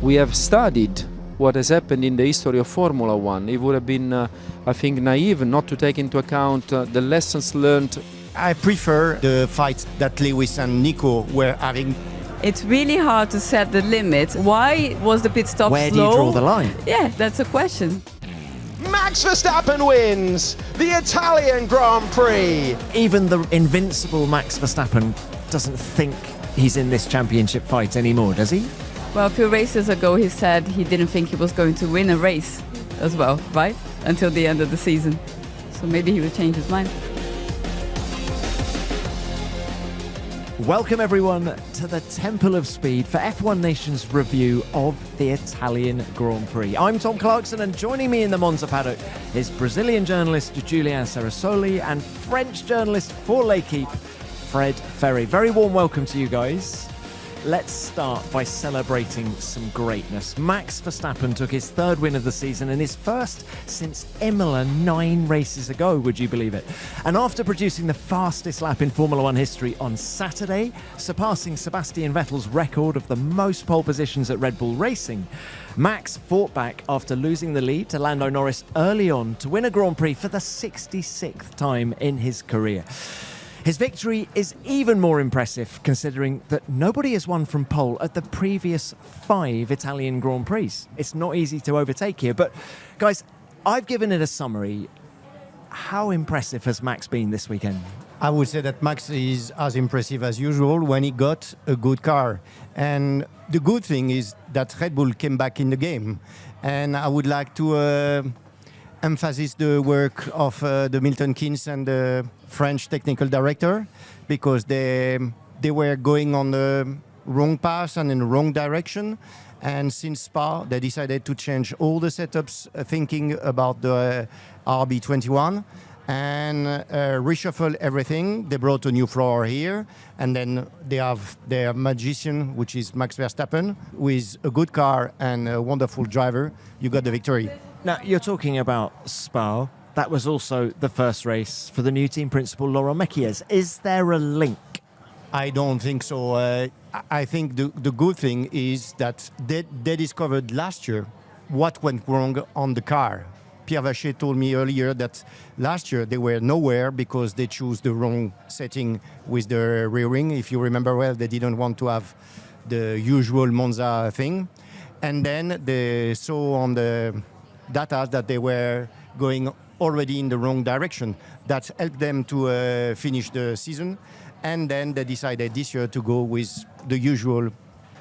we have studied what has happened in the history of Formula One. It would have been, I think, naive not to take into account the lessons learned. I prefer the fight that Lewis and Nico were having. It's really hard to set the limit. Why was the pit stop Where slow? do you draw the line? Yeah, that's a question. Max Verstappen wins the Italian Grand Prix. Even the invincible Max Verstappen doesn't think he's in this championship fight anymore, does he? Well, a few races ago he said he didn't think he was going to win a race as well, right? Until the end of the season. So maybe he will change his mind. Welcome everyone to the Temple of Speed for F1 Nation's review of the Italian Grand Prix. I'm Tom Clarkson, and joining me in the Monza paddock is Brazilian journalist Julianne Cerasoli and French journalist for L'Équipe, Fred Ferret. Very warm welcome to you guys. Let's start by celebrating some greatness. Max Verstappen took his third win of the season and his first since Imola 9 races ago, would you believe it? And after producing the fastest lap in Formula One history on Saturday, surpassing Sebastian Vettel's record of the most pole positions at Red Bull Racing, Max fought back after losing the lead to Lando Norris early on to win a Grand Prix for the 66th time in his career. His victory is even more impressive considering that nobody has won from pole at the previous 5 Italian Grand Prix. It's not easy to overtake here, but guys, I've given it a summary. How impressive has Max been this weekend? I would say that Max is as impressive as usual when he got a good car. And the good thing is that Red Bull came back in the game. And I would like to emphasize the work of the Milton Keynes and the French technical director, because they were going on the wrong path and in the wrong direction. And since Spa, they decided to change all the setups, thinking about the RB21 and reshuffle everything. They brought a new floor here, and then they have their magician, which is Max Verstappen, with a good car and a wonderful driver. You got the victory. Now, you're talking about Spa. That was also the first race for the new team principal, Laurent Mekies. Is there a link? I don't think so. I think the good thing is that they discovered last year what went wrong on the car. Pierre Vacher told me earlier that last year they were nowhere because they chose the wrong setting with the rear wing. If you remember well, they didn't want to have the usual Monza thing. And then they saw on the data that they were going already in the wrong direction. That helped them to finish the season. And then they decided this year to go with the usual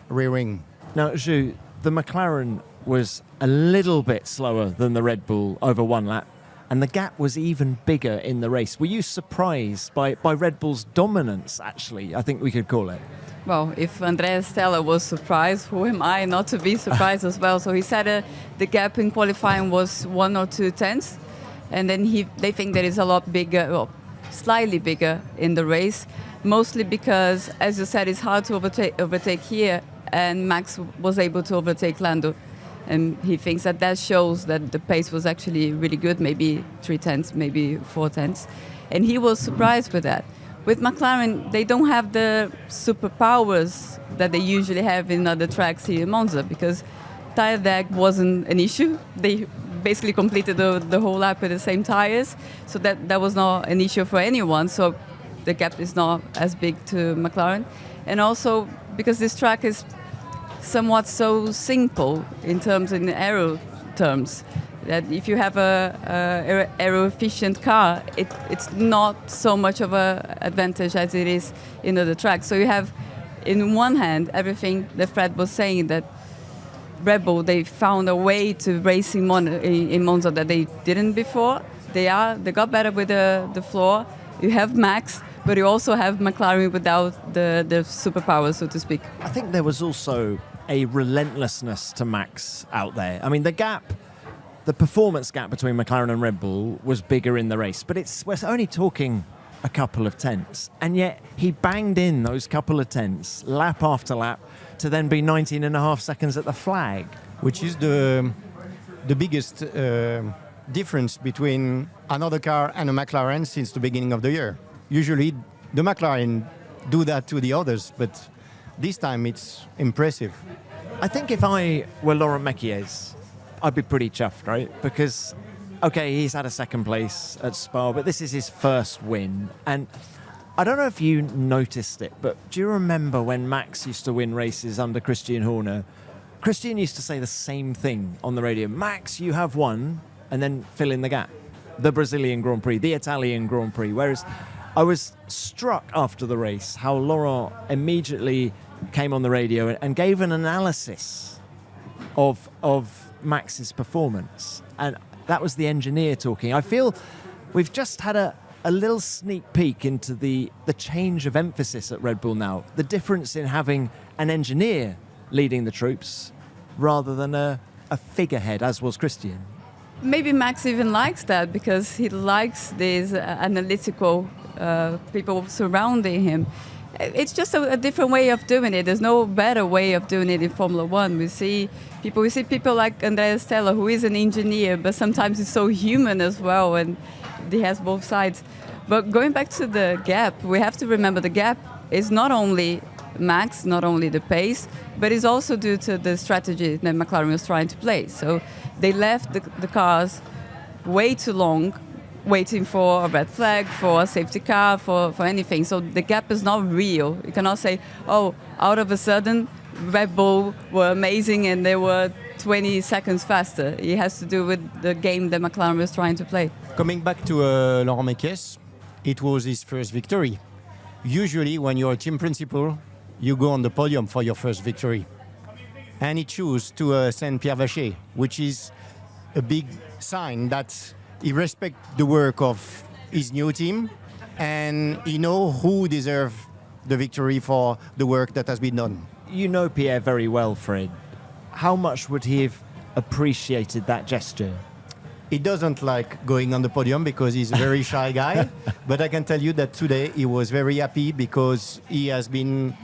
rear wing. Now, Ju, the McLaren was a little bit slower than the Red Bull over 1 lap, and the gap was even bigger in the race. Were you surprised by Red Bull's dominance, actually, I think we could call it? Well, if Andrea Stella was surprised, who am I not to be surprised as well? So he said the gap in qualifying was 1 or 2 tenths, and then they think that it's a lot bigger, well, slightly bigger in the race, mostly because, as you said, it's hard to overtake here, and Max was able to overtake Lando. And he thinks that shows that the pace was actually really good, maybe 3 tenths, maybe 4 tenths. And he was surprised with that. With McLaren, they don't have the superpowers that they usually have in other tracks here in Monza, because tire drag wasn't an issue. They basically completed the whole lap with the same tires, so that was not an issue for anyone. So the gap is not as big to McLaren. And also because this track is somewhat so simple in aero terms, that if you have a aero-efficient car, it's not so much of an advantage as it is in other tracks. So you have, in one hand, everything that Fred was saying, that Red Bull, they found a way to race in Monza that they didn't before. They got better with the floor. You have Max, but you also have McLaren without the superpower, so to speak. I think there was also a relentlessness to Max out there. I mean, the performance gap between McLaren and Red Bull was bigger in the race, but we're only talking a couple of tenths. And yet he banged in those couple of tenths, lap after lap, to then be 19.5 seconds at the flag. Which is the biggest difference between another car and a McLaren since the beginning of the year. Usually the McLaren do that to the others, but this time it's impressive. I think if I were Laurent Mekies, I'd be pretty chuffed, right? Because, okay, he's had a second place at Spa, but this is his first win. And I don't know if you noticed it, but do you remember when Max used to win races under Christian Horner? Christian used to say the same thing on the radio. Max, you have won, and then fill in the gap. The Brazilian Grand Prix, the Italian Grand Prix. Whereas I was struck after the race how Laurent immediately came on the radio and gave an analysis of Max's performance. And that was the engineer talking. I feel we've just had a little sneak peek into the change of emphasis at Red Bull now. The difference in having an engineer leading the troops rather than a figurehead, as was Christian. Maybe Max even likes that because he likes these analytical people surrounding him. It's just a different way of doing it. There's no better way of doing it in Formula One. We see people like Andrea Stella, who is an engineer, but sometimes he's so human as well, and he has both sides. But going back to the gap, we have to remember the gap is not only Max, not only the pace, but it's also due to the strategy that McLaren was trying to play. So they left the cars way too long, waiting for a red flag, for a safety car, for anything. So the gap is not real. You cannot say, oh, out of a sudden, Red Bull were amazing and they were 20 seconds faster. It has to do with the game that McLaren was trying to play. Coming back to Laurent Mekies, it was his first victory. Usually when you're a team principal, you go on the podium for your first victory. And he chose to send Pierre Vacher, which is a big sign that he respects the work of his new team and he knows who deserves the victory for the work that has been done. You know Pierre very well, Fred. How much would he have appreciated that gesture? He doesn't like going on the podium because he's a very shy guy, but I can tell you that today he was very happy because he has been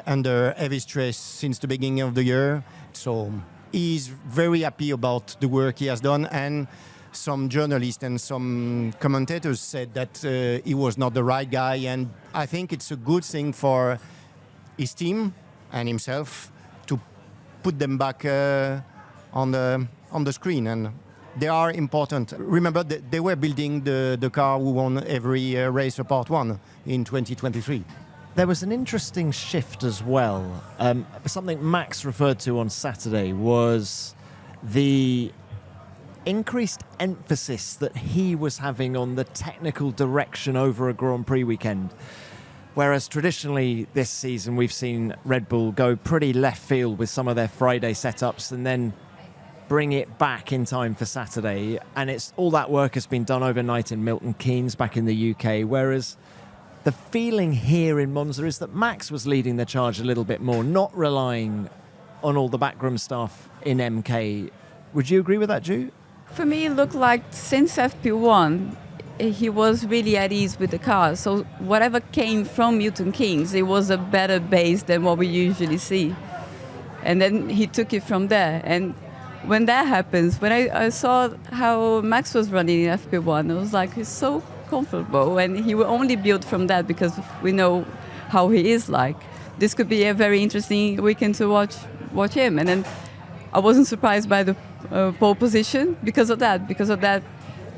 under heavy stress since the beginning of the year. So he's very happy about the work he has done, and some journalists and some commentators said that he was not the right guy, and I think it's a good thing for his team and himself to put them back on the screen, and they are important. Remember, they were building the car who won every race apart one in 2023. There was an interesting shift as well. Something Max referred to on Saturday was the increased emphasis that he was having on the technical direction over a Grand Prix weekend. Whereas traditionally this season we've seen Red Bull go pretty left field with some of their Friday setups and then bring it back in time for Saturday. And it's all that work has been done overnight in Milton Keynes back in the UK. Whereas the feeling here in Monza is that Max was leading the charge a little bit more, not relying on all the backroom staff in MK. Would you agree with that, Ju? For me, it looked like since FP1, he was really at ease with the car. So whatever came from Milton Keynes, it was a better base than what we usually see. And then he took it from there. And when that happens, when I saw how Max was running in FP1, I was like, he's so comfortable, and he will only build from that because we know how he is like. This could be a very interesting weekend to watch him. And then I wasn't surprised by the pole position because of that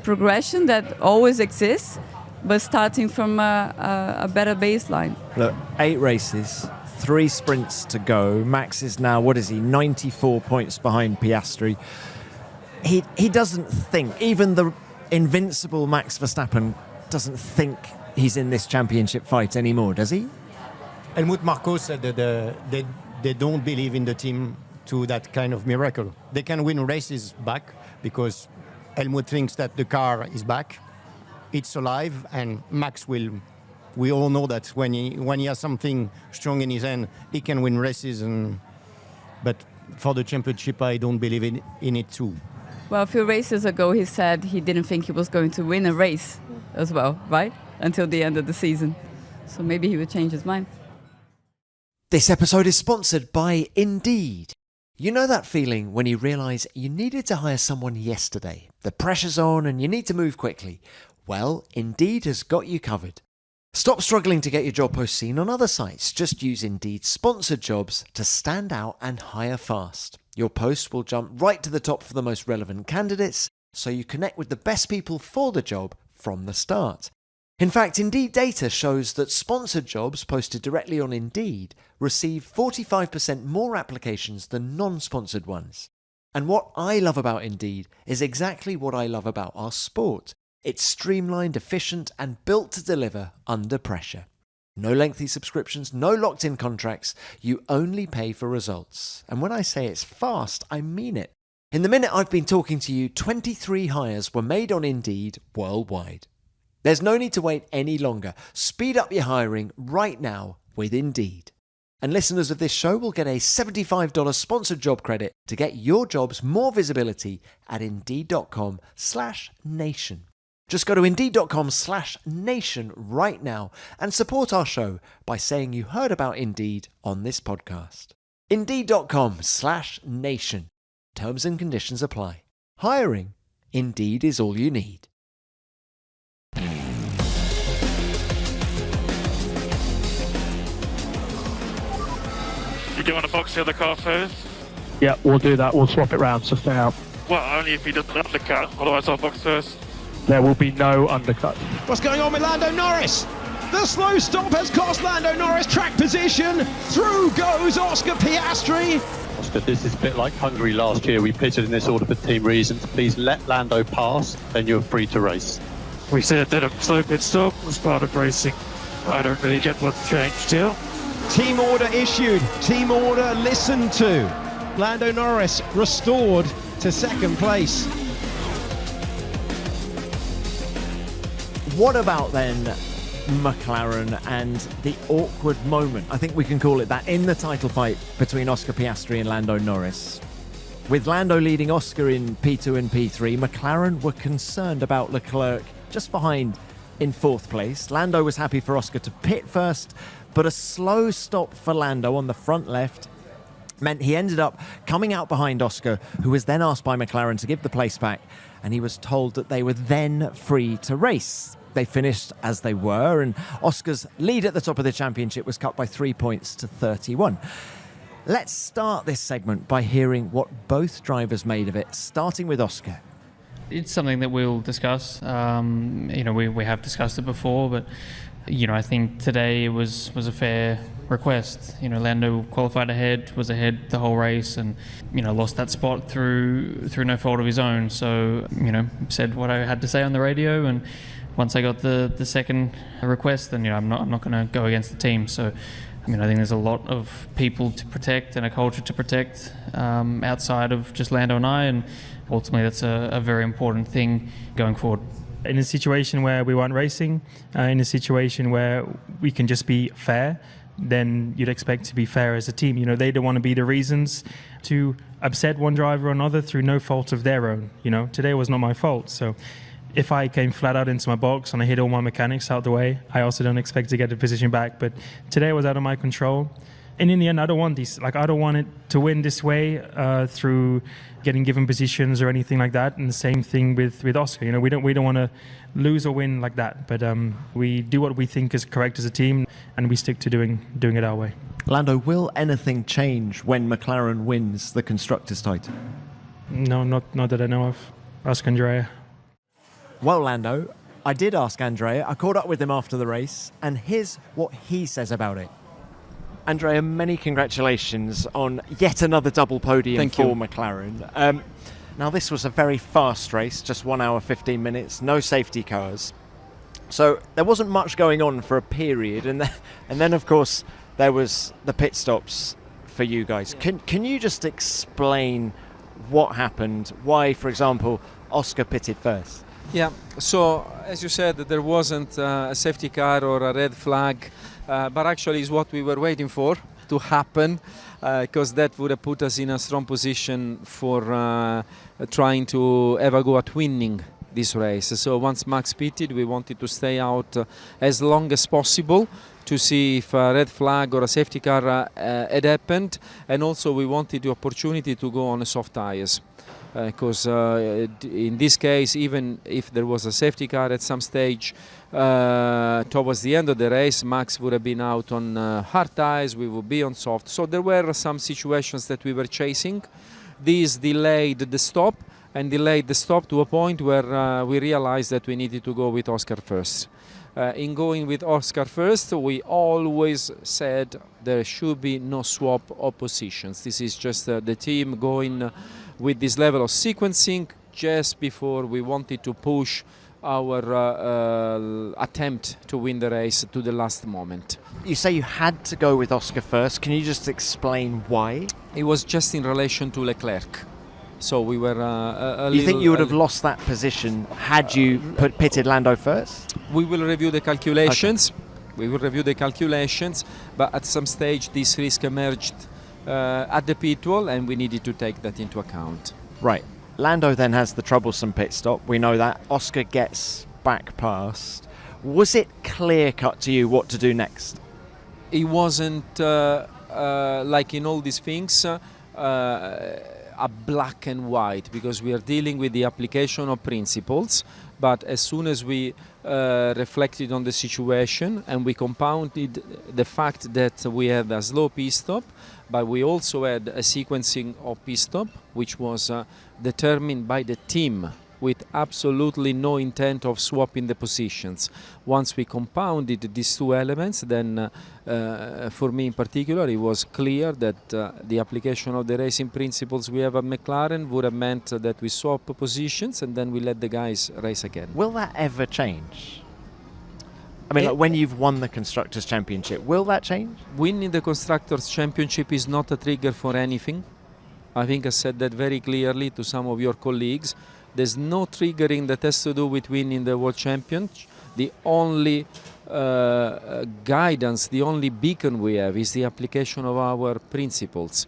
progression that always exists, but starting from a better baseline. Look, 8 races, 3 sprints to go. Max is now, 94 points behind Piastri. He doesn't think, even the invincible Max Verstappen doesn't think he's in this championship fight anymore, does he? Helmut Marko said that they don't believe in the team to that kind of miracle. They can win races back because Helmut thinks that the car is back, it's alive, and Max will. We all know that when he has something strong in his hand, he can win races. But for the championship, I don't believe in it too. Well, a few races ago, he said he didn't think he was going to win a race as well, right? Until the end of the season. So maybe he would change his mind. This episode is sponsored by Indeed. You know that feeling when you realise you needed to hire someone yesterday. The pressure's on and you need to move quickly. Well, Indeed has got you covered. Stop struggling to get your job post seen on other sites. Just use Indeed sponsored jobs to stand out and hire fast. Your post will jump right to the top for the most relevant candidates, so you connect with the best people for the job from the start. In fact, Indeed data shows that sponsored jobs posted directly on Indeed receive 45% more applications than non-sponsored ones. And what I love about Indeed is exactly what I love about our sport. It's streamlined, efficient, and built to deliver under pressure. No lengthy subscriptions, no locked-in contracts. You only pay for results. And when I say it's fast, I mean it. In the minute I've been talking to you, 23 hires were made on Indeed worldwide. There's no need to wait any longer. Speed up your hiring right now with Indeed. And listeners of this show will get a $75 sponsored job credit to get your jobs more visibility at Indeed.com/nation. Just go to Indeed.com/nation right now and support our show by saying you heard about Indeed on this podcast. Indeed.com/nation. Terms and conditions apply. Hiring, Indeed is all you need. You do want to box the other car first? Yeah, we'll do that. We'll swap it round, so stay out. Well, only if he doesn't undercut, otherwise I'll box first. There will be no undercut. What's going on with Lando Norris? The slow stop has cost Lando Norris track position. Through goes Oscar Piastri. Oscar, this is a bit like Hungary last year. We pitted in this order for team reasons. Please let Lando pass, then you're free to race. We said that a slow pit stop was part of racing. I don't really get what's changed here. Team order issued. Team order listened to. Lando Norris restored to second place. What about then McLaren and the awkward moment, I think we can call it that, in the title fight between Oscar Piastri and Lando Norris? With Lando leading Oscar in P2 and P3, McLaren were concerned about Leclerc just behind in fourth place. Lando was happy for Oscar to pit first, but a slow stop for Lando on the front left meant he ended up coming out behind Oscar, who was then asked by McLaren to give the place back, and he was told that they were then free to race. They finished as they were, and Oscar's lead at the top of the championship was cut by 3 points to 31. Let's start this segment by hearing what both drivers made of it, starting with Oscar. It's something that we'll discuss. We have discussed it before, but I think today was a fair request. Lando qualified ahead, was ahead the whole race, and lost that spot through no fault of his own. So said what I had to say on the radio, and once I got the second request, then I'm not going to go against the team. So I think there's a lot of people to protect and a culture to protect outside of just Lando and I, and ultimately that's a very important thing going forward. In a situation where we weren't racing, in a situation where we can just be fair, then you'd expect to be fair as a team. They don't want to be the reasons to upset one driver or another through no fault of their own. Today was not my fault. So if I came flat out into my box and I hit all my mechanics out the way, I also don't expect to get the position back. But today was out of my control. And in the end, I don't want these. I don't want it to win this way through getting given positions or anything like that. And the same thing with Oscar. We don't want to lose or win like that. But we do what we think is correct as a team, and we stick to doing it our way. Lando, will anything change when McLaren wins the constructors' title? No, not that I know of. Ask Andrea. Well, Lando, I did ask Andrea. I caught up with him after the race, and here's what he says about it. Andrea, many congratulations on yet another double podium for McLaren. Now, this was a very fast race, just 1 hour, 15 minutes, no safety cars. So there wasn't much going on for a period. And then, of course, there was the pit stops for you guys. Can you just explain what happened? Why, for example, Oscar pitted first? Yeah, so as you said, there wasn't a safety car or a red flag, but actually is what we were waiting for to happen, because that would have put us in a strong position for trying to have a go at winning this race. So once Max pitted, we wanted to stay out as long as possible to see if a red flag or a safety car had happened, and also we wanted the opportunity to go on soft tyres. Because in this case, even if there was a safety car at some stage, towards the end of the race, Max would have been out on hard tires, we would be on soft. So there were some situations that we were chasing. This delayed the stop, and delayed the stop to a point where we realized that we needed to go with Oscar first. In going with Oscar first, we always said there should be no swap of positions. This is just the team going with this level of sequencing just before we wanted to push our attempt to win the race to the last moment. You say you had to go with Oscar first. Can you just explain why? It was just in relation to Leclerc. So we were You think you would have lost that position had you pitted Lando first? We will review the calculations. Okay. We will review the calculations, but at some stage this risk emerged at the pit wall, and we needed to take that into account. Right. Lando then has the troublesome pit stop. We know that. Oscar gets back past. Was it clear cut to you what to do next? It wasn't like in all these things a black and white, because we are dealing with the application of principles. But as soon as we reflected on the situation and we compounded the fact that we had a slow pit stop, but we also had a sequencing of pit stop which was determined by the team with absolutely no intent of swapping the positions. Once we compounded these two elements, then for me in particular, it was clear that the application of the racing principles we have at McLaren would have meant that we swap positions and then we let the guys race again. Will that ever change? I mean, like when you've won the Constructors' Championship, will that change? Winning the Constructors' Championship is not a trigger for anything. I think I said that very clearly to some of your colleagues. There's no triggering that has to do with winning the World Championship. The only guidance, the only beacon we have is the application of our principles.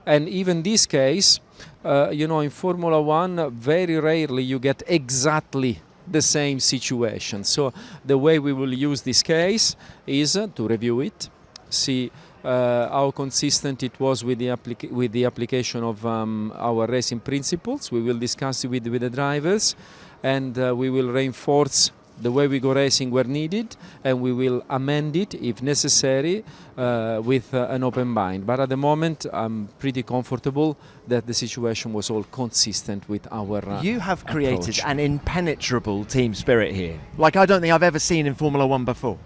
And even this case, in Formula One, very rarely you get exactly the same situation. So the way we will use this case is to review it, see how consistent it was with the application of our racing principles. We will discuss it with the drivers, and we will reinforce the way we go racing where needed, and we will amend it if necessary with an open mind. But at the moment, I'm pretty comfortable that the situation was all consistent with our You have created approach. An impenetrable team spirit here, like I don't think I've ever seen in Formula One before.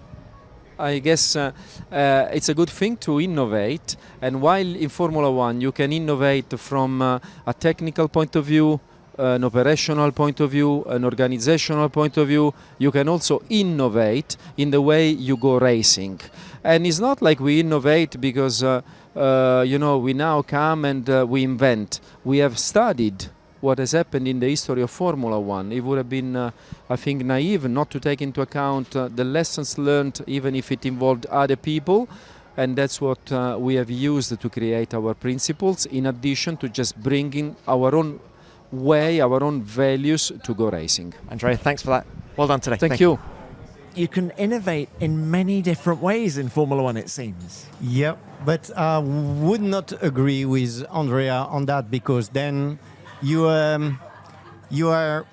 I guess it's a good thing to innovate, and while in Formula One you can innovate from a technical point of view, an operational point of view, an organizational point of view, you can also innovate in the way you go racing. And it's not like we innovate because we now come and we invent. We have studied what has happened in the history of Formula One. It would have been, I think, naive not to take into account the lessons learned, even if it involved other people. And that's what we have used to create our principles, in addition to just bringing our own way, our own values to go racing. Andrea, thanks for that. Well done today. Thank you. You can innovate in many different ways in Formula One, it seems. Yeah, but I would not agree with Andrea on that, because then you are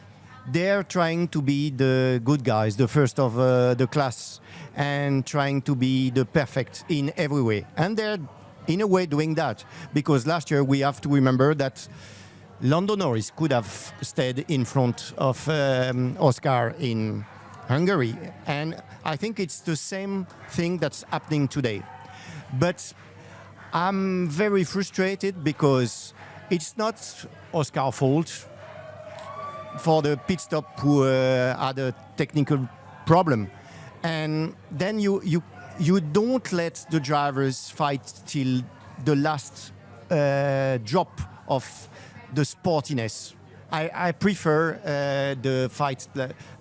there trying to be the good guys, the first of the class, and trying to be the perfect in every way. And they're, in a way, doing that. Because last year we have to remember that Lando Norris could have stayed in front of Oscar in Hungary. And I think it's the same thing that's happening today. But I'm very frustrated because it's not Oscar's fault for the pit stop who had a technical problem. And then you don't let the drivers fight till the last drop of the sportiness. I prefer the fights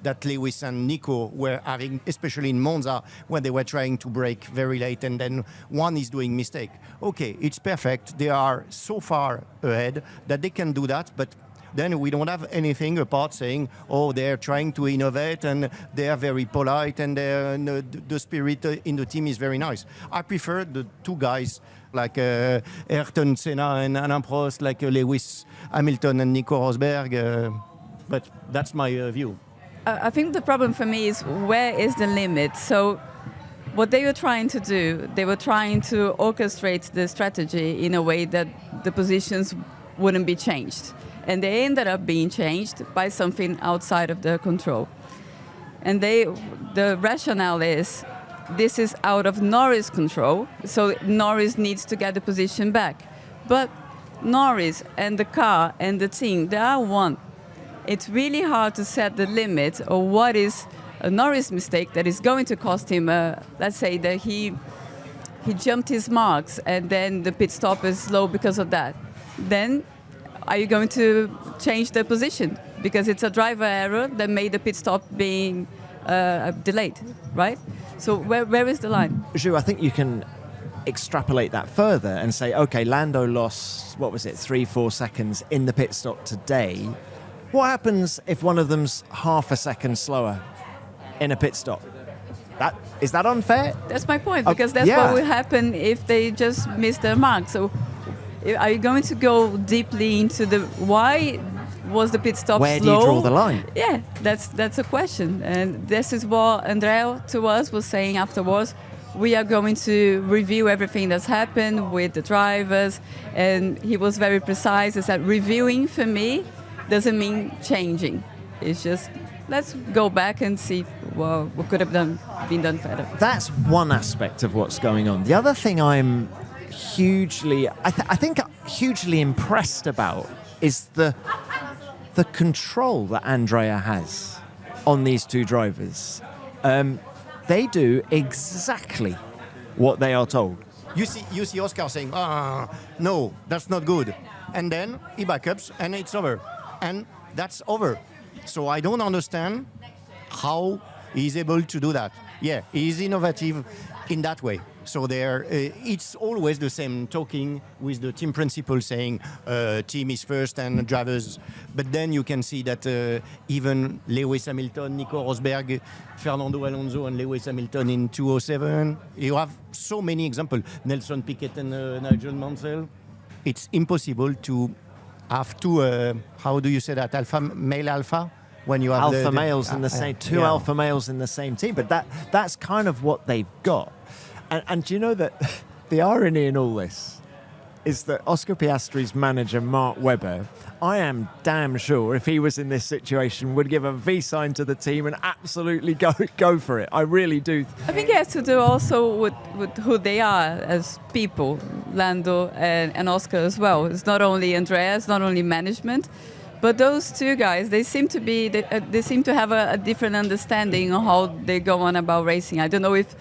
that Lewis and Nico were having, especially in Monza, when they were trying to brake very late and then one is doing mistake. Okay, it's perfect. They are so far ahead that they can do that, but then we don't have anything apart saying, oh, they're trying to innovate and they are very polite and the spirit in the team is very nice. I prefer the two guys like Ayrton Senna and Alain Prost, like Lewis Hamilton and Nico Rosberg, but that's my view. I think the problem for me is where is the limit? So what they were trying to do, they were trying to orchestrate the strategy in a way that the positions wouldn't be changed. And they ended up being changed by something outside of their control. And the rationale is this is out of Norris' control, so Norris needs to get the position back. But Norris and the car and the team, they are one. It's really hard to set the limit of what is a Norris mistake that is going to cost him, let's say that he jumped his marks and then the pit stop is slow because of that. Then are you going to change the position? Because it's a driver error that made the pit stop being delayed, right? So where is the line? Ju, I think you can extrapolate that further and say, okay, Lando lost, 3-4 seconds in the pit stop today. What happens if one of them's half a second slower in a pit stop? Is that unfair? That's my point, because that's what will happen if they just miss their mark. So are you going to go deeply into the why was the pit stop Where slow? do you draw the line? Yeah, that's a question. And this is what Andrea to us was saying afterwards. We are going to review everything that's happened with the drivers. And he was very precise. He said, reviewing for me doesn't mean changing. It's just, let's go back and see what could have been done better. That's one aspect of what's going on. The other thing I'm hugely impressed about is the control that Andrea has on these two drivers. They do exactly what they are told. You see Oscar saying, no, that's not good. And then he backups and it's over. And that's over. So I don't understand how he's able to do that. Yeah, he's innovative in that way. So it's always the same, talking with the team principal saying team is first and drivers. But then you can see that even Lewis Hamilton, Nico Rosberg, Fernando Alonso and Lewis Hamilton in 2007. You have so many examples. Nelson Piquet and Nigel Mansell. It's impossible to have two, how do you say that, male alpha? When you have alpha males in the same, two alpha males in the same team. But that's kind of what they've got. And do you know that the irony in all this is that Oscar Piastri's manager, Mark Webber, I am damn sure if he was in this situation would give a V sign to the team and absolutely go for it. I really do. I think it has to do also with who they are as people, Lando and Oscar as well. It's not only Andrea, it's not only management, but those two guys, they seem to have a different understanding of how they go on about racing. I don't know if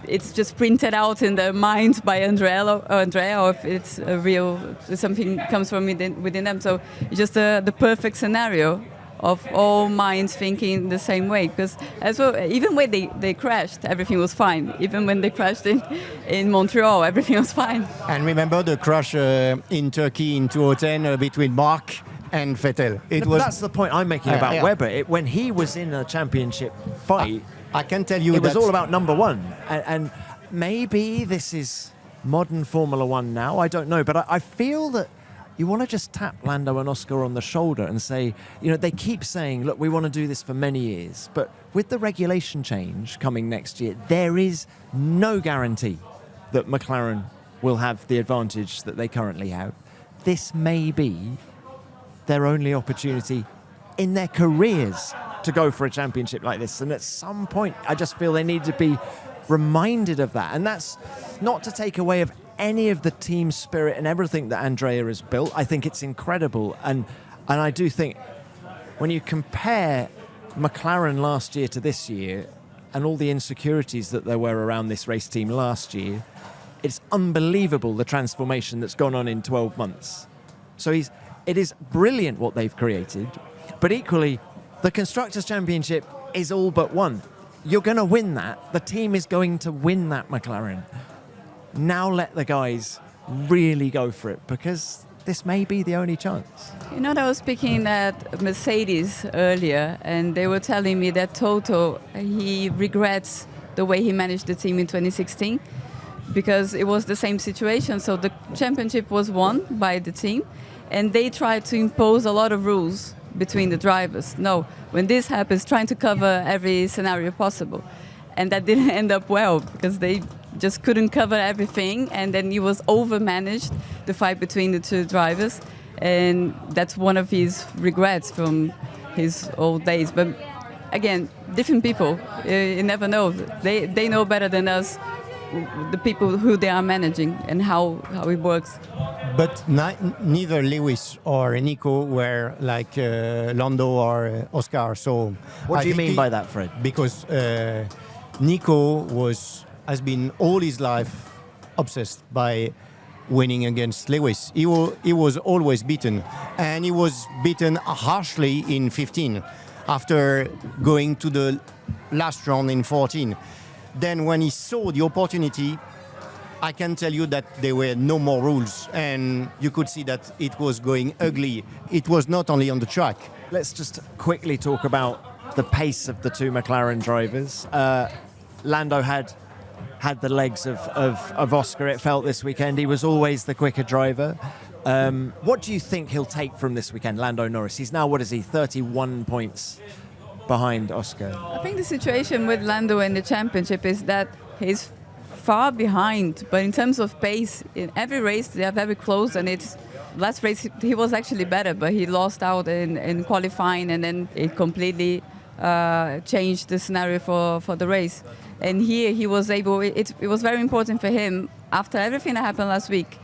it's just printed out in their minds by Andrea, or if it's a real something comes from within them. So it's just the perfect scenario of all minds thinking the same way. Because as well, even when they crashed, everything was fine. Even when they crashed in Montreal, everything was fine. And remember the crash in Turkey in 2010 between Mark and Vettel. That's the point I'm making about Webber. When he was in a championship fight, I can tell you it was all about number one. And maybe this is modern Formula One now. I don't know. But I feel that you want to just tap Lando and Oscar on the shoulder and say, they keep saying, look, we want to do this for many years. But with the regulation change coming next year, there is no guarantee that McLaren will have the advantage that they currently have. This may be their only opportunity in their careers to go for a championship like this. And at some point, I just feel they need to be reminded of that. And that's not to take away of any of the team spirit and everything that Andrea has built. I think it's incredible. And I do think when you compare McLaren last year to this year and all the insecurities that there were around this race team last year, it's unbelievable the transformation that's gone on in 12 months. So it is brilliant what they've created. But equally, the Constructors' Championship is all but won. You're going to win that. The team is going to win that, McLaren. Now let the guys really go for it, because this may be the only chance. I was speaking at Mercedes earlier, and they were telling me that Toto, he regrets the way he managed the team in 2016, because it was the same situation. So the championship was won by the team, and they tried to impose a lot of rules between the drivers. No, when this happens, trying to cover every scenario possible. And that didn't end up well because they just couldn't cover everything, and then he was over-managed, the fight between the two drivers. And that's one of his regrets from his old days. But again, different people, you never know. They know better than us, the people who they are managing and how it works. But neither Lewis or Nico were like Lando or Oscar. So what do you mean by that, Fred? Because Nico has been all his life obsessed by winning against Lewis. He was always beaten, and he was beaten harshly in 15 after going to the last round in 14. Then when he saw the opportunity, I can tell you that there were no more rules, and you could see that it was going ugly. It was not only on the track. Let's just quickly talk about the pace of the two McLaren drivers. Lando had the legs of Oscar, it felt, this weekend. He was always the quicker driver. What do you think he'll take from this weekend, Lando Norris? He's now, 31 points behind Oscar. I think the situation with Lando in the championship is that he's far behind, but in terms of pace, in every race they are very close, and last race he was actually better, but he lost out in qualifying, and then it completely changed the scenario for the race. And here he was able, it was very important for him, after everything that happened last week,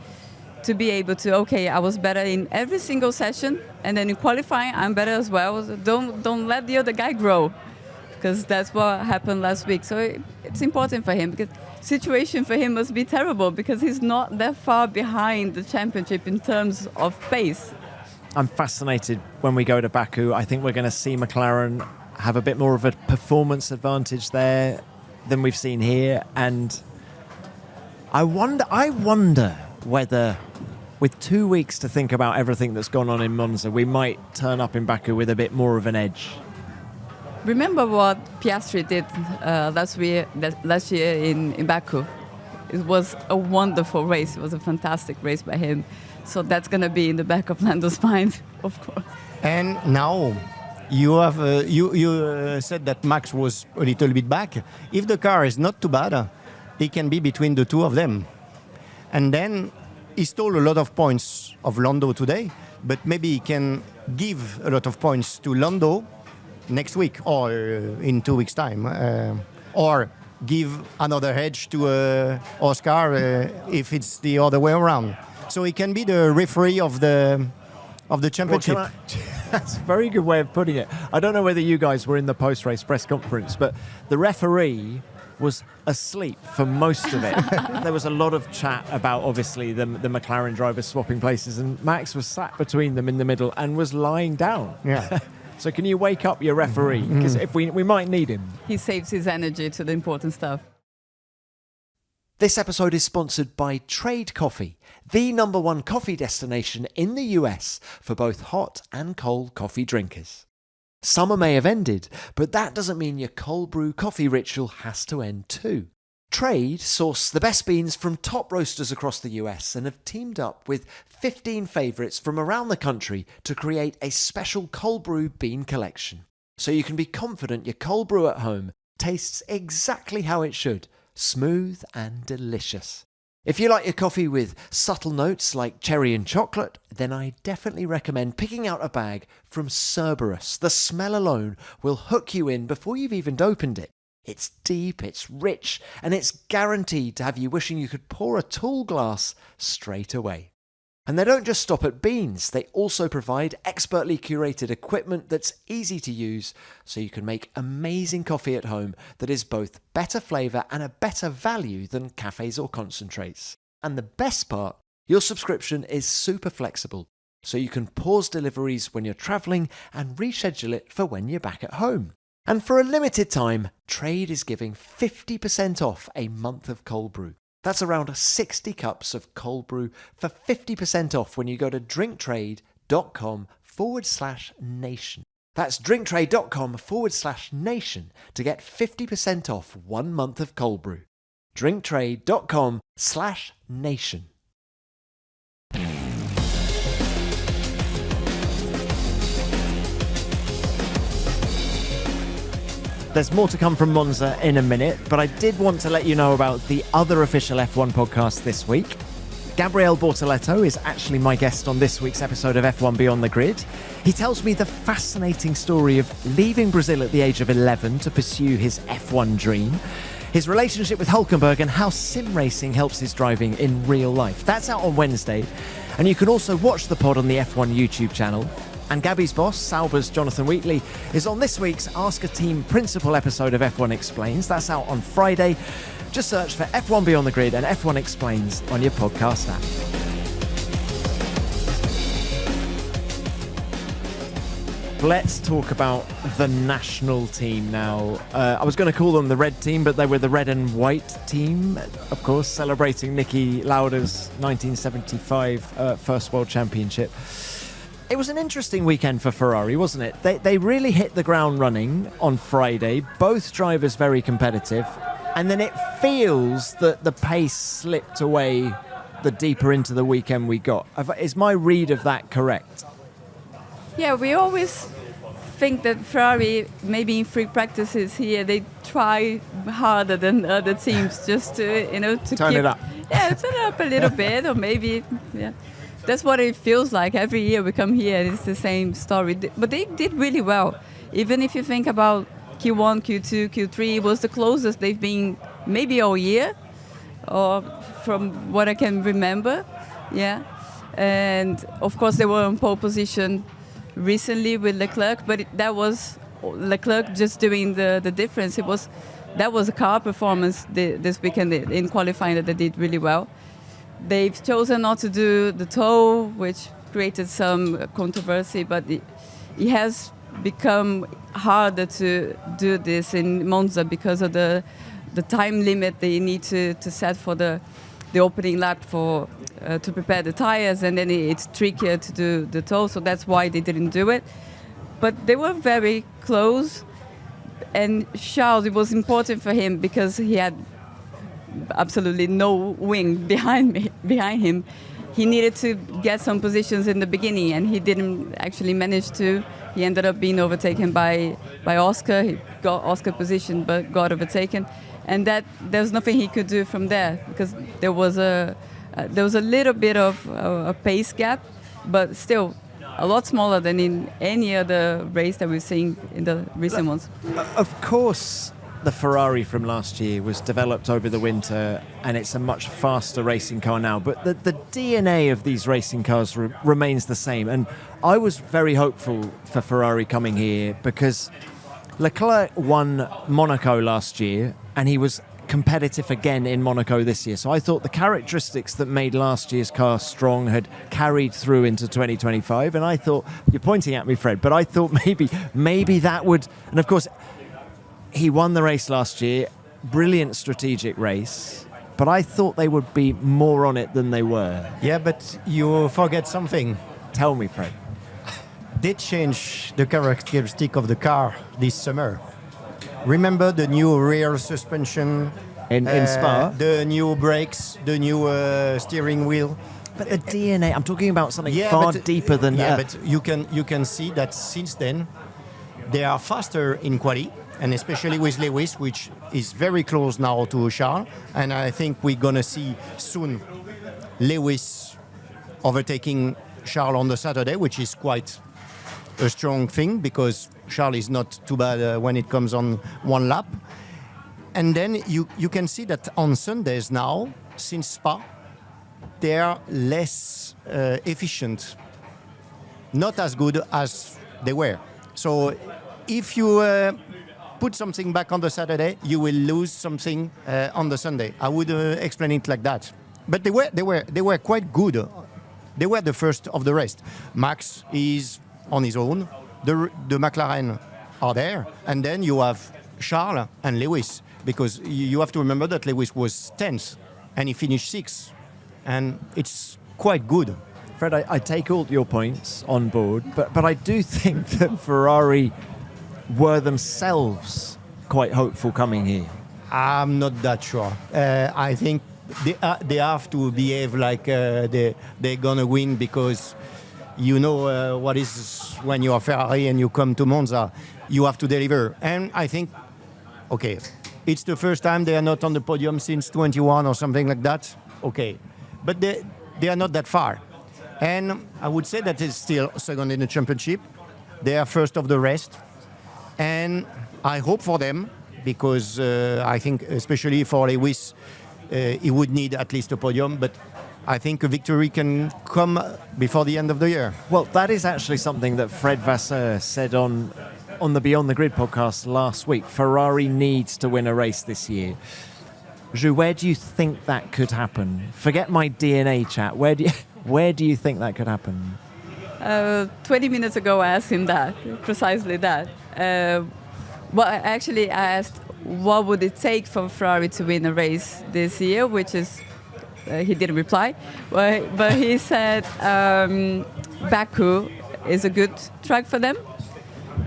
to be able to, okay, I was better in every single session, and then in qualifying I'm better as well. So don't let the other guy grow, because that's what happened last week. So it's important for him, because situation for him must be terrible, because he's not that far behind the championship in terms of pace. I'm fascinated when we go to Baku. I think we're going to see McLaren have a bit more of a performance advantage there than we've seen here, and I wonder whether, with 2 weeks to think about everything that's gone on in Monza, we might turn up in Baku with a bit more of an edge. Remember what Piastri did last year in Baku? It was a wonderful race. It was a fantastic race by him. So that's going to be in the back of Lando's mind, of course. And now you have you said that Max was a little bit back. If the car is not too bad, he can be between the two of them. And then he stole a lot of points of Lando today, but maybe he can give a lot of points to Lando next week or in 2 weeks' time, or give another edge to Oscar if it's the other way around. So he can be the referee of the championship. Well, that's a very good way of putting it. I don't know whether you guys were in the post-race press conference, but the referee was asleep for most of it. There was a lot of chat about, obviously, the McLaren drivers swapping places, and Max was sat between them in the middle and was lying down. Yeah. So can you wake up your referee? Because if we might need him. He saves his energy to the important stuff. This episode is sponsored by Trade Coffee, the #1 coffee destination in the US for both hot and cold coffee drinkers. Summer may have ended, but that doesn't mean your cold brew coffee ritual has to end too. Trade source the best beans from top roasters across the US and have teamed up with 15 favourites from around the country to create a special cold brew bean collection. So you can be confident your cold brew at home tastes exactly how it should, smooth and delicious. If you like your coffee with subtle notes like cherry and chocolate, then I definitely recommend picking out a bag from Cerberus. The smell alone will hook you in before you've even opened it. It's deep, it's rich, and it's guaranteed to have you wishing you could pour a tall glass straight away. And they don't just stop at beans, they also provide expertly curated equipment that's easy to use so you can make amazing coffee at home that is both better flavour and a better value than cafes or concentrates. And the best part, your subscription is super flexible, so you can pause deliveries when you're travelling and reschedule it for when you're back at home. And for a limited time, Trade is giving 50% off a month of cold brew. That's around 60 cups of cold brew for 50% off when you go to drinktrade.com/nation. That's drinktrade.com/nation to get 50% off 1 month of cold brew. drinktrade.com/nation. There's more to come from Monza in a minute, but I did want to let you know about the other official F1 podcast this week. Gabriele Bortoletto is actually my guest on this week's episode of F1 Beyond the Grid. He tells me the fascinating story of leaving Brazil at the age of 11 to pursue his F1 dream, his relationship with Hulkenberg, and how sim racing helps his driving in real life. That's out on Wednesday, and you can also watch the pod on the F1 YouTube channel. And Gabby's boss, Sauber's Jonathan Wheatley, is on this week's Ask a Team Principal episode of F1 Explains. That's out on Friday. Just search for F1 Beyond the Grid and F1 Explains on your podcast app. Let's talk about the national team now. I was going to call them the red team, but they were the red and white team, of course, celebrating Niki Lauda's 1975 first World Championship. It was an interesting weekend for Ferrari, wasn't it? They really hit the ground running on Friday, both drivers very competitive, and then it feels that the pace slipped away the deeper into the weekend we got. Is my read of that correct? Yeah, we always think that Ferrari, maybe in free practices here, they try harder than other teams just to, to turn it up. Yeah, turn it up a little bit, or maybe, yeah. That's what it feels like. Every year we come here, it's the same story. But they did really well. Even if you think about Q1, Q2, Q3, it was the closest they've been maybe all year, or from what I can remember. Yeah. And of course they were in pole position recently with Leclerc, but that was Leclerc just doing the difference. That was a car performance this weekend in qualifying that they did really well. They've chosen not to do the tow, which created some controversy, but it has become harder to do this in Monza because of the time limit they need to set for the opening lap to prepare the tires, and then it's trickier to do the tow, so that's why they didn't do it. But they were very close, and Charles, it was important for him because he had absolutely no wing behind him. He needed to get some positions in the beginning, and he didn't actually manage to. He ended up being overtaken by Oscar. He got Oscar position, but got overtaken, and that there's nothing he could do from there because there was a little bit of a pace gap, but still a lot smaller than in any other race that we've seen in the recent ones. Of course, the Ferrari from last year was developed over the winter, and it's a much faster racing car now. But the DNA of these racing cars remains the same. And I was very hopeful for Ferrari coming here because Leclerc won Monaco last year, and he was competitive again in Monaco this year. So I thought the characteristics that made last year's car strong had carried through into 2025. And I thought, you're pointing at me, Fred, but I thought maybe that would, and of course, he won the race last year, brilliant strategic race, but I thought they would be more on it than they were. Yeah, but you forget something. Tell me, Fred. They changed the characteristic of the car this summer. Remember the new rear suspension? In Spa? The new brakes, the new steering wheel. But the DNA, I'm talking about something far deeper than that. Yeah, but you can see that since then, they are faster in quali, and especially with Lewis, which is very close now to Charles. And I think we're going to see soon Lewis overtaking Charles on the Saturday, which is quite a strong thing because Charles is not too bad when it comes on one lap. And then you can see that on Sundays now, since Spa, they are less efficient, not as good as they were. So if you put something back on the Saturday, you will lose something on the Sunday. I would explain it like that. But they were quite good. They were the first of the rest. Max is on his own. The McLaren are there, and then you have Charles and Lewis, because you have to remember that Lewis was 10th and he finished 6th, and it's quite good. Fred, I take all your points on board, but I do think that Ferrari were themselves quite hopeful coming here. I'm not that sure. I think they have to behave like they're gonna win, because you know what is when you are Ferrari and you come to Monza, you have to deliver. And I think Okay, it's the first time they are not on the podium since 21 or something like that. Okay, but they are not that far. And I would say that it's still second in the championship. They are first of the rest. And I hope for them, because I think especially for Lewis, he would need at least a podium. But I think a victory can come before the end of the year. Well, that is actually something that Fred Vasseur said on the Beyond the Grid podcast last week. Ferrari needs to win a race this year. Ju, where do you think that could happen? Forget my DNA chat. Where do you think that could happen? 20 minutes ago, I asked him that, precisely that. Well, actually, I asked what would it take for Ferrari to win a race this year, which is, he didn't reply, but he said Baku is a good track for them.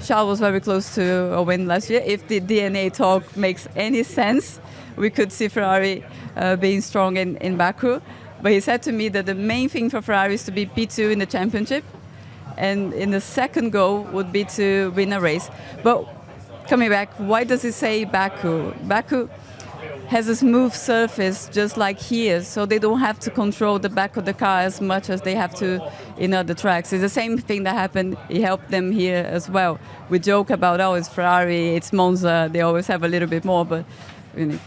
Charles was very close to a win last year. If the DNA talk makes any sense, we could see Ferrari being strong in Baku. But he said to me that the main thing for Ferrari is to be P2 in the championship, and in the second goal would be to win a race. But coming back, why does he say Baku? Baku has a smooth surface just like here, so they don't have to control the back of the car as much as they have to in other tracks. It's the same thing that happened, it helped them here as well. We joke about, oh, it's Ferrari, it's Monza, they always have a little bit more, but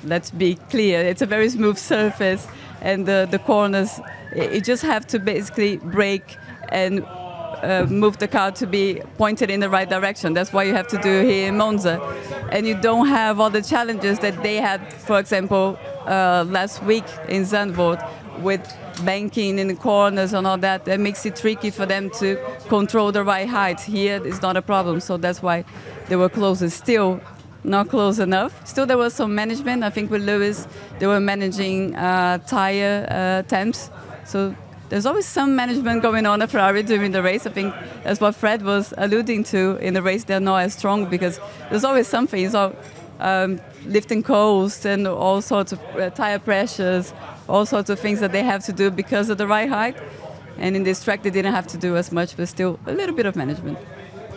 let's be clear, it's a very smooth surface, and the corners, you just have to basically brake and move the car to be pointed in the right direction. That's what you have to do here in Monza. And you don't have all the challenges that they had, for example, last week in Zandvoort, with banking in the corners and all that. That makes it tricky for them to control the right height. Here, it's not a problem, so that's why they were closer. Still, not close enough. Still, there was some management. I think with Lewis, they were managing tire temps. So there's always some management going on at Ferrari during the race. I think that's what Fred was alluding to. In the race, they're not as strong because there's always something. So lifting coast and all sorts of tire pressures, all sorts of things that they have to do because of the right height. And in this track, they didn't have to do as much, but still a little bit of management.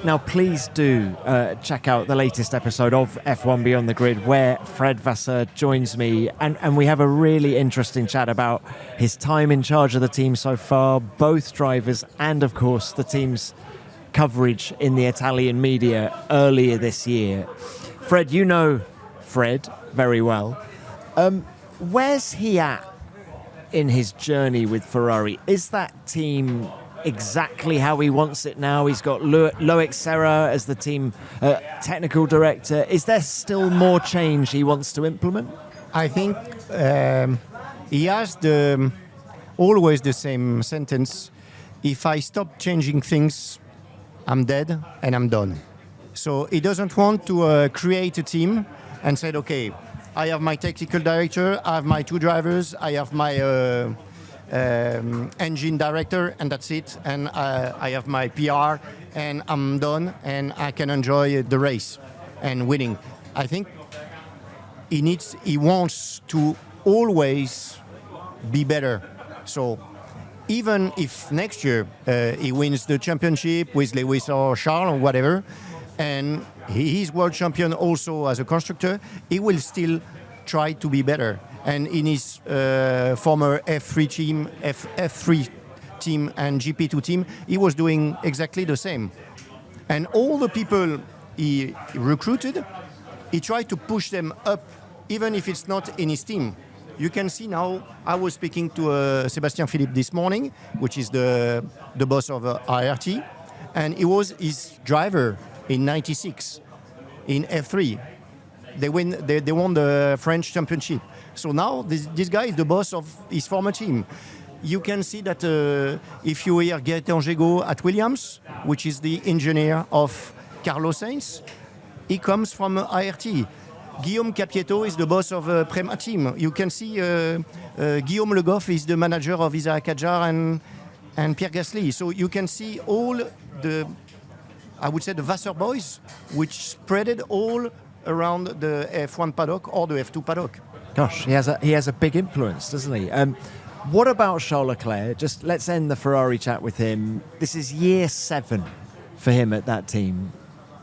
Now, please do check out the latest episode of F1 Beyond the Grid, where Fred Vasseur joins me, and we have a really interesting chat about his time in charge of the team so far, both drivers, and of course the team's coverage in the Italian media earlier this year. Fred, you know Fred very well. Where's he at in his journey with Ferrari? Is that team exactly how he wants it now? He's got Loic Serra as the team technical director. Is there still more change he wants to implement? I think he has always the same sentence: if I stop changing things, I'm dead and I'm done. So he doesn't want to create a team and said, okay, I have my technical director, I have my two drivers, I have my engine director, and that's it, and I have my PR, and I'm done, and I can enjoy the race and winning. I think he wants to always be better. So even if next year he wins the championship with Lewis or Charles or whatever, and he's world champion also as a constructor, he will still try to be better. And in his former F3 team and GP2 team, he was doing exactly the same. And all the people he recruited, he tried to push them up, even if it's not in his team. You can see now, I was speaking to Sébastien Philippe this morning, which is the boss of IRT, and he was his driver in '96 in F3. They won the French championship. So now this guy is the boss of his former team. You can see that if you hear Gaëtan Gégaud at Williams, which is the engineer of Carlos Sainz, he comes from IRT. Guillaume Capietto is the boss of Prema team. You can see Guillaume Le Goff is the manager of Isaac Adjar and Pierre Gasly. So you can see all the, I would say, the Vasseur boys, which spreaded all around the F1 paddock or the F2 paddock. Gosh, he has a big influence, doesn't he? What about Charles Leclerc? Just let's end the Ferrari chat with him. This is year 7 for him at that team.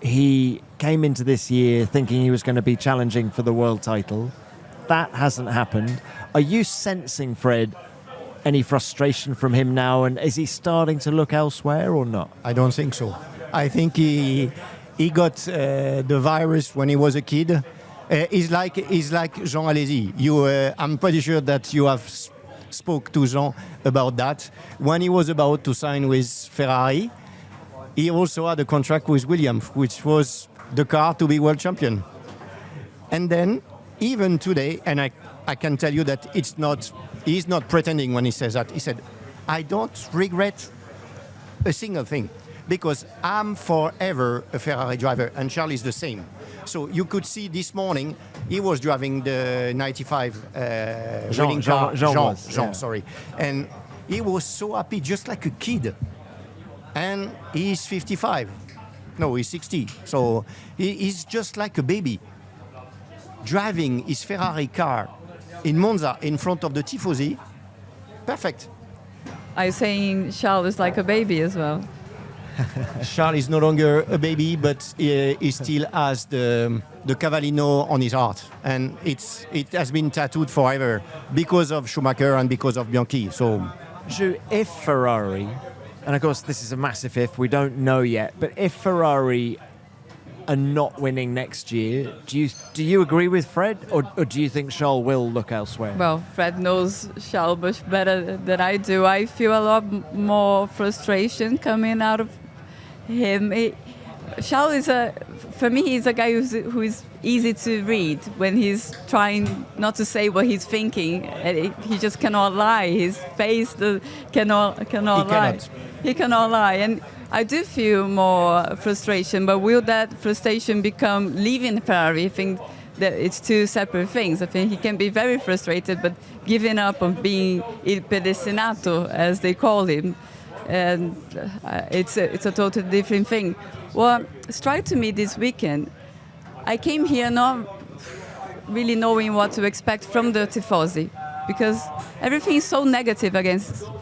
he came into this year thinking he was going to be challenging for the world title. That hasn't happened. Are you sensing, Fred, any frustration from him now, and is he starting to look elsewhere or not? I don't think so. I think he got the virus when he was a kid. He's like Jean Alesi. I'm pretty sure that you have spoke to Jean about that. When he was about to sign with Ferrari, he also had a contract with Williams, which was the car to be world champion. And then, even today, and I can tell you that he's not pretending when he says that. He said, I don't regret a single thing because I'm forever a Ferrari driver, and Charles is the same. So you could see this morning, he was driving the 95 winning car. Jean, sorry. And he was so happy, just like a kid. And he's 55. No, he's 60. So he's just like a baby. Driving his Ferrari car in Monza in front of the Tifosi, perfect. Are you saying Charles is like a baby as well? Charles is no longer a baby, but he still has the Cavallino on his heart. And it has been tattooed forever because of Schumacher and because of Bianchi. So, if Ferrari, and of course this is a massive if, we don't know yet, but if Ferrari are not winning next year, do you agree with Fred, or do you think Charles will look elsewhere? Well, Fred knows Charles much better than I do. I feel a lot more frustration coming out of him. Charles for me, he's a guy who is easy to read when he's trying not to say what he's thinking. He just cannot lie. His face cannot lie. He cannot lie. And I do feel more frustration, but will that frustration become leaving Ferrari? I think that it's two separate things. I think he can be very frustrated, but giving up on being il pedestinato, as they call him, and it's a totally different thing. What struck to me this weekend, I came here not really knowing what to expect from the Tifosi, because everything is so negative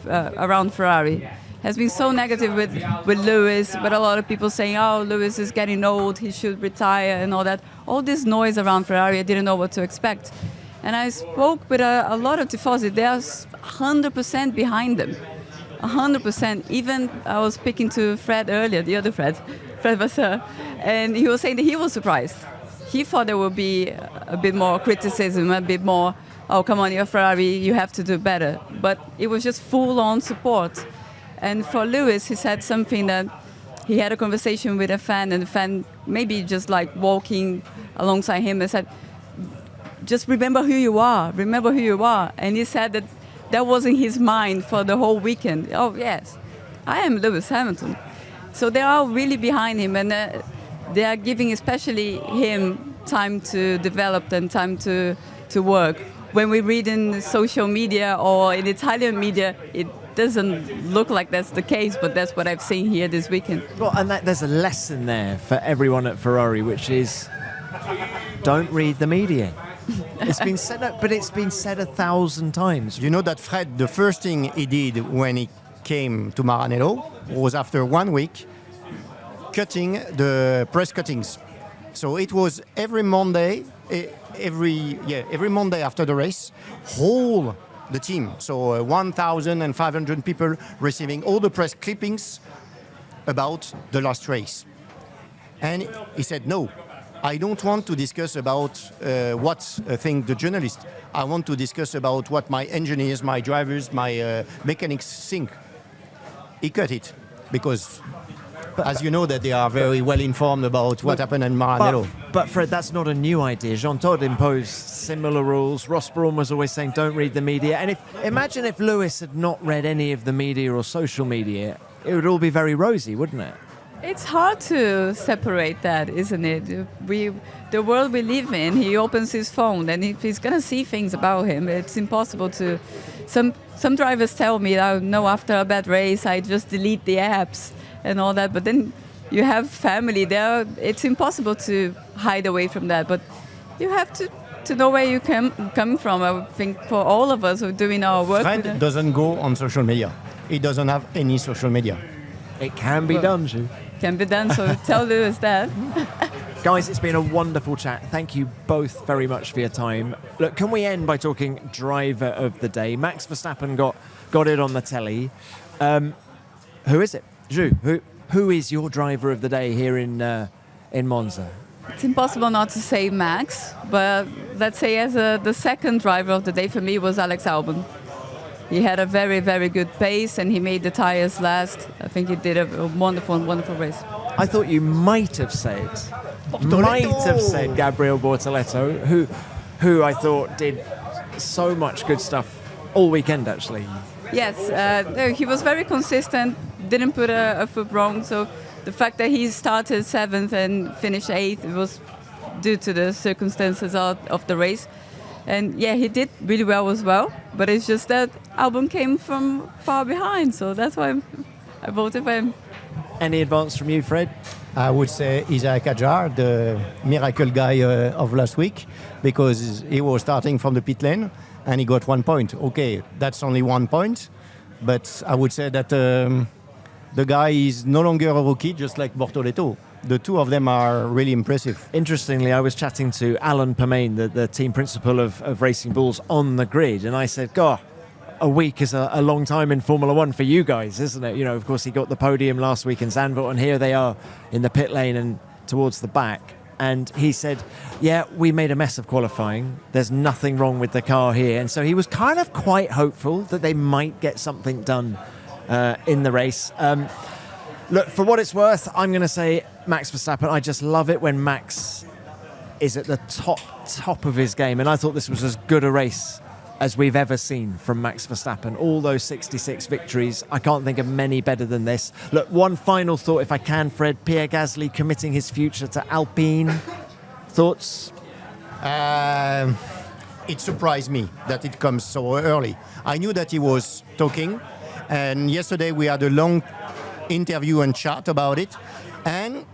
around Ferrari. Has been so negative with Lewis, but a lot of people saying, oh, Lewis is getting old, he should retire and all that. All this noise around Ferrari, I didn't know what to expect. And I spoke with a lot of Tifosi. They are 100% behind them. 100%. Even I was speaking to Fred earlier, the other Fred Vasseur, and he was saying that he was surprised. He thought there would be a bit more criticism, a bit more, oh, come on, you're Ferrari, you have to do better. But it was just full-on support. And for Lewis, he said something that he had a conversation with a fan, and the fan maybe just like walking alongside him and said, just remember who you are, remember who you are. And he said that wasn't his mind for the whole weekend. Oh, yes, I am Lewis Hamilton. So they are really behind him, and they are giving especially him time to develop and time to work. When we read in social media or in Italian media, it doesn't look like that's the case, but that's what I've seen here this weekend. Well, and there's a lesson there for everyone at Ferrari, which is don't read the media. It's been said, but it's been said 1,000 times. You know that Fred, the first thing he did when he came to Maranello was after 1 week cutting the press cuttings. So it was every Monday, every Monday after the race, the team, so 1,500 people receiving all the press clippings about the last race. And he said, no, I don't want to discuss about what think the journalists. I want to discuss about what my engineers, my drivers, my mechanics think. He cut it because, as you know, that they are very well informed about what happened in Maranello. But Fred, that's not a new idea. Jean Todt imposed similar rules. Ross Brawn was always saying, don't read the media. And imagine if Lewis had not read any of the media or social media, it would all be very rosy, wouldn't it? It's hard to separate that, isn't it? The world we live in, he opens his phone and he's going to see things about him. It's impossible to... Some drivers tell me, oh, no, after a bad race, I just delete the apps and all that. But then you have family there. It's impossible to hide away from that. But you have to know where you come from. I think for all of us who are doing our work... Fred doesn't go on social media. He doesn't have any social media. It can be done, Ju. can be done. So tell Lewis that. Guys, it's been a wonderful chat. Thank you both very much for your time. Look, can we end by talking driver of the day? Max Verstappen got it on the telly. Who is it? Ju, who is your driver of the day here in Monza? It's impossible not to say Max, but let's say as the second driver of the day for me was Alex Albon. He had a very, very good pace and he made the tires last. I think he did a wonderful, wonderful race. I thought you might have said Gabriel Bortoleto, who I thought did so much good stuff all weekend, actually. Yes, no, he was very consistent, didn't put a foot wrong. So the fact that he started 7th and finished 8th, it was due to the circumstances of the race. And yeah, he did really well as well. But it's just that Albon came from far behind. So that's why I voted for him. Any advance from you, Fred? I would say Isaac Hadjar, the miracle guy of last week, because he was starting from the pit lane and he got 1 point. Okay, that's only 1 point. But I would say that the guy is no longer a rookie, just like Bortoleto. The two of them are really impressive. Interestingly, I was chatting to Alan Permain, the team principal of Racing Bulls, on the grid, and I said, God, a week is a long time in Formula One for you guys, isn't it? You know, of course, he got the podium last week in Zandvoort, and here they are in the pit lane and towards the back. And he said, yeah, we made a mess of qualifying. There's nothing wrong with the car here. And so he was kind of quite hopeful that they might get something done in the race. Look, for what it's worth, I'm going to say Max Verstappen. I just love it when Max is at the top of his game. And I thought this was as good a race as we've ever seen from Max Verstappen. All those 66 victories, I can't think of many better than this. Look, one final thought, if I can, Fred. Pierre Gasly committing his future to Alpine. Thoughts? It surprised me that it comes so early. I knew that he was talking, and yesterday we had a long interview and chat about it, and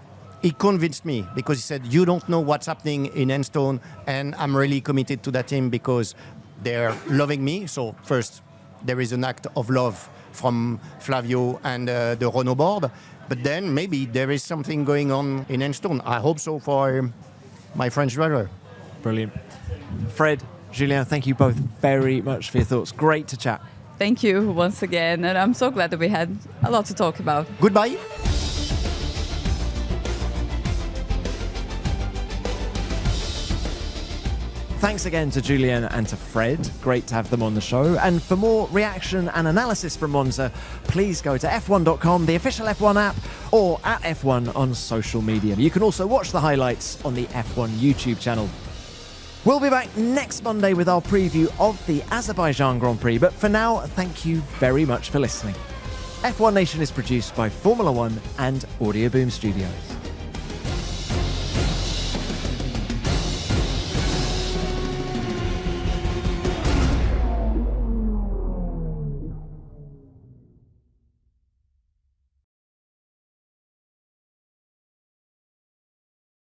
he convinced me because he said, you don't know what's happening in Enstone, and I'm really committed to that team because they're loving me. So first, there is an act of love from Flavio and the Renault board. But then maybe there is something going on in Enstone. I hope so for my French driver. Brilliant. Fred, Julianne, thank you both very much for your thoughts. Great to chat. Thank you once again. And I'm so glad that we had a lot to talk about. Goodbye. Thanks again to Julianne and to Fred. Great to have them on the show. And for more reaction and analysis from Monza, please go to f1.com, the official F1 app, or at F1 on social media. You can also watch the highlights on the F1 YouTube channel. We'll be back next Monday with our preview of the Azerbaijan Grand Prix. But for now, thank you very much for listening. F1 Nation is produced by Formula One and Audio Boom Studios.